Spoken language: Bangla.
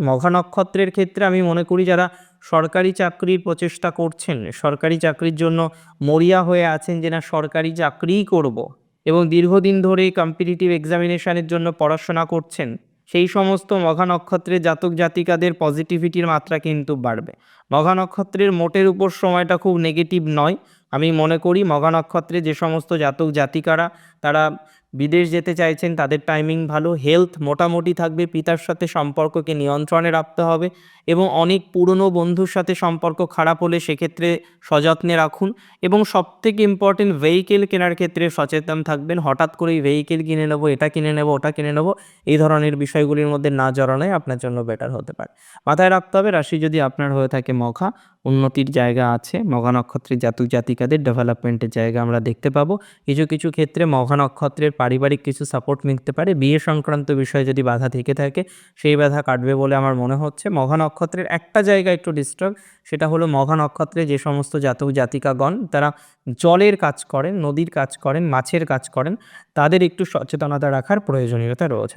মঘা নক্ষত্রের ক্ষেত্রে আমি মনে করি যারা সরকারি চাকরির প্রচেষ্টা করছেন, সরকারি চাকরির জন্য মরিয়া হয়ে আছেন যে না সরকারি চাকরিই করব এবং দীর্ঘদিন ধরে কম্পিটিটিভ এক্সামিনেশনের জন্য পড়াশোনা করছেন, সেই সমস্ত মঘা নক্ষত্রের জাতক জাতিকাদের পজিটিভিটির মাত্রা কিন্তু বাড়বে। মঘা নক্ষত্রের মোটের উপর সময়টা খুব নেগেটিভ নয়। আমি মনে করি মঘা নক্ষত্রে যে সমস্ত জাতক জাতিকারা তারা বিদেশ যেতে চাইছেন তাদের টাইমিং ভালো, হেলথ মোটামুটি থাকবে, পিতার সাথে সম্পর্ককে নিয়ন্ত্রণে রাখতে হবে এবং অনেক পুরনো বন্ধুর সাথে সম্পর্ক খারাপ হলে সেক্ষেত্রে সযত্নে রাখুন এবং সবথেকে ইম্পর্টেন্ট ভেহিকেল কেনার ক্ষেত্রে সচেতন থাকবেন। হঠাৎ করেই ভেহিকেল কিনে নেবো, এটা কিনে নেবো, ওটা কিনে নেবো, এই ধরনের বিষয়গুলির মধ্যে না জড়ানোই আপনার জন্য বেটার হতে পারে। মাথায় রাখতে হবে রাশি যদি আপনার হয়ে থাকে মঘা, উন্নতির জায়গা আছে। মঘা নক্ষত্রের জাতক জাতিকাদের ডেভেলপমেন্টের জায়গা আমরা দেখতে পাবো। কিছু কিছু ক্ষেত্রে মঘা নক্ষত্রের পারিবারিক কিছু সাপোর্ট মিলতে পারে। বিয়ে সংক্রান্ত বিষয়ে যদি বাধা থেকে থাকে সেই বাধা কাটবে বলে আমার মনে হচ্ছে। মঘা নক্ষত্রের একটা জায়গা একটু ডিস্টার্ব, সেটা হলো মঘা নক্ষত্রে যে সমস্ত জাতক জাতিকাগণ তারা জলের কাজ করেন, নদীর কাজ করেন, মাছের কাজ করেন, তাদের একটু সচেতনতা রাখার প্রয়োজনীয়তা রয়েছে।